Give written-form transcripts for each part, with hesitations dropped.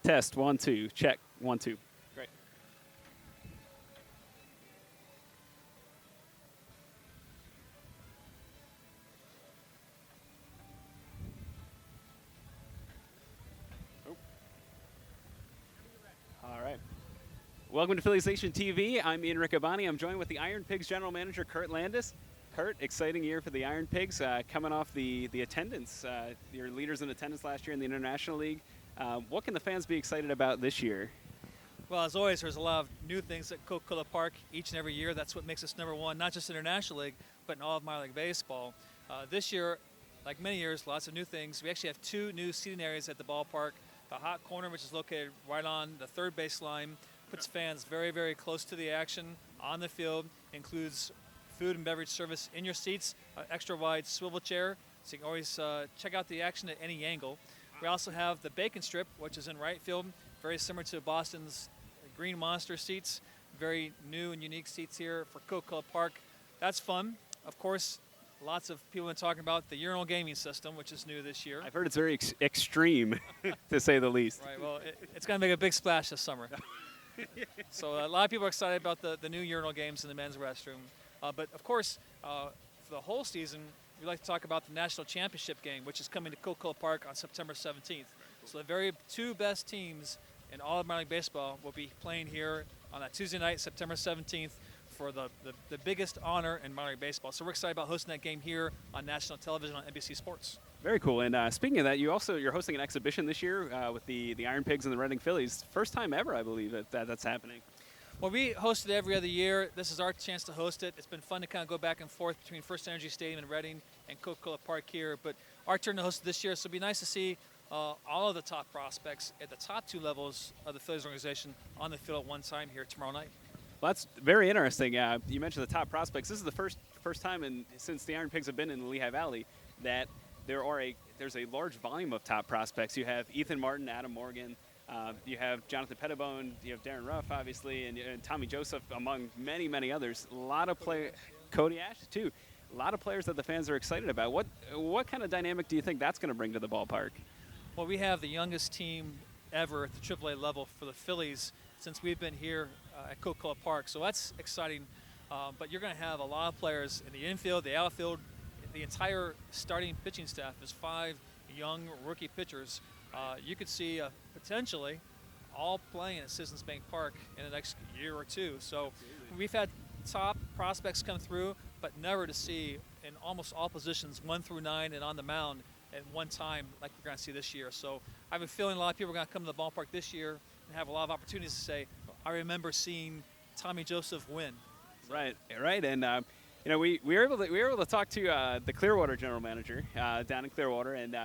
Test, 1, 2. Check, 1, 2. Great. All right. Welcome to Phillies Nation TV. I'm Ian Riccaboni. I'm joined with the Iron Pigs General Manager, Curt Landis. Curt, exciting year for the Iron Pigs, coming off the attendance. Your leaders in attendance last year in the International League. What can the fans be excited about this year? Well, as always, there's a lot of new things at Coca-Cola Park each and every year. That's what makes us #1, not just International League, but in all of minor league baseball. This year, like many years, lots of new things. We actually have 2 new seating areas at the ballpark. The hot corner, which is located right on the third base line, puts fans very, very close to the action on the field, includes food and beverage service in your seats, extra wide swivel chair, so you can always check out the action at any angle. We also have the bacon strip, which is in right field, very similar to Boston's Green Monster seats. Very new and unique seats here for Coca-Cola Park. That's fun. Of course, lots of people have been talking about the urinal gaming system, which is new this year. I've heard it's very extreme, to say the least. Right, well, it's going to make a big splash this summer. So a lot of people are excited about the new urinal games in the men's restroom. But of course, for the whole season, we'd like to talk about the National Championship game, which is coming to Coca-Cola Park on September 17th. So the very 2 best teams in all of minor league baseball will be playing here on that Tuesday night, September 17th, for the biggest honor in minor league baseball. So we're excited about hosting that game here on national television on NBC Sports. Very cool. And speaking of that, you're hosting an exhibition this year with the Iron Pigs and the Reading Phillies. First time ever, I believe, that's happening. Well, we host it every other year. This is our chance to host it. It's been fun to kind of go back and forth between First Energy Stadium in Reading and Coca-Cola Park here. But our turn to host it this year, so it'll be nice to see all of the top prospects at the top 2 levels of the Phillies organization on the field at one time here tomorrow night. Well, that's very interesting. You mentioned the top prospects. This is the first time since the Iron Pigs have been in the Lehigh Valley that there's a large volume of top prospects. You have Ethan Martin, Adam Morgan. You have Jonathan Pettibone, you have Darren Ruff, obviously, and Tommy Joseph, among many, many others. A lot of Cody Ash, too. A lot of players that the fans are excited about. What kind of dynamic do you think that's going to bring to the ballpark? Well, we have the youngest team ever at the AAA level for the Phillies since we've been here at Coca-Cola Park, so that's exciting. But you're going to have a lot of players in the infield, the outfield. The entire starting pitching staff is 5 young rookie pitchers. You could see potentially all playing at Citizens Bank Park in the next year or 2. So we've had top prospects come through, but never to see in almost all positions 1 through 9 and on the mound at one time like we're going to see this year. So I have a feeling a lot of people are going to come to the ballpark this year and have a lot of opportunities to say, I remember seeing Tommy Joseph win. So. Right, and we were able to talk to the Clearwater general manager down in Clearwater, and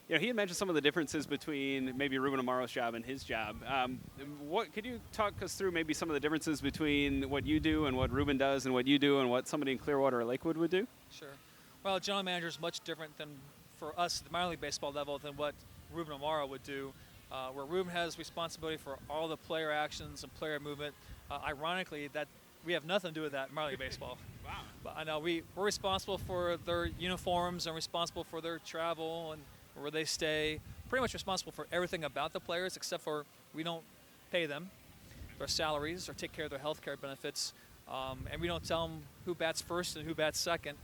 he had mentioned some of the differences between maybe Ruben Amaro's job and his job. Could you talk us through maybe some of the differences between what you do and what Ruben does, and what you do and what somebody in Clearwater or Lakewood would do? Sure. Well, general manager is much different than for us at the minor league baseball level than what Ruben Amaro would do. Where Ruben has responsibility for all the player actions and player movement. Ironically, that we have nothing to do with that in minor league baseball. Wow. But I know we're responsible for their uniforms and responsible for their travel and where they stay. Pretty much responsible for everything about the players, except for we don't pay them their salaries or take care of their health care benefits. And we don't tell them who bats first and who bats second.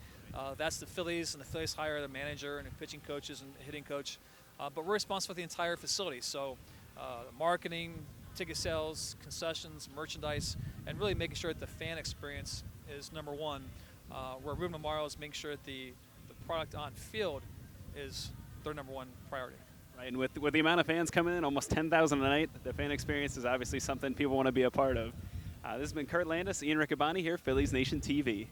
That's the Phillies, and the Phillies hire the manager and the pitching coaches and the hitting coach. But we're responsible for the entire facility. So marketing, ticket sales, concessions, merchandise, and really making sure that the fan experience is #1. Where Ruben Amaro is making sure that the product on field is their #1 priority. Right, and with the amount of fans coming in, almost 10,000 a night, the fan experience is obviously something people want to be a part of. This has been Curt Landis, Ian Riccaboni here, Phillies Nation TV.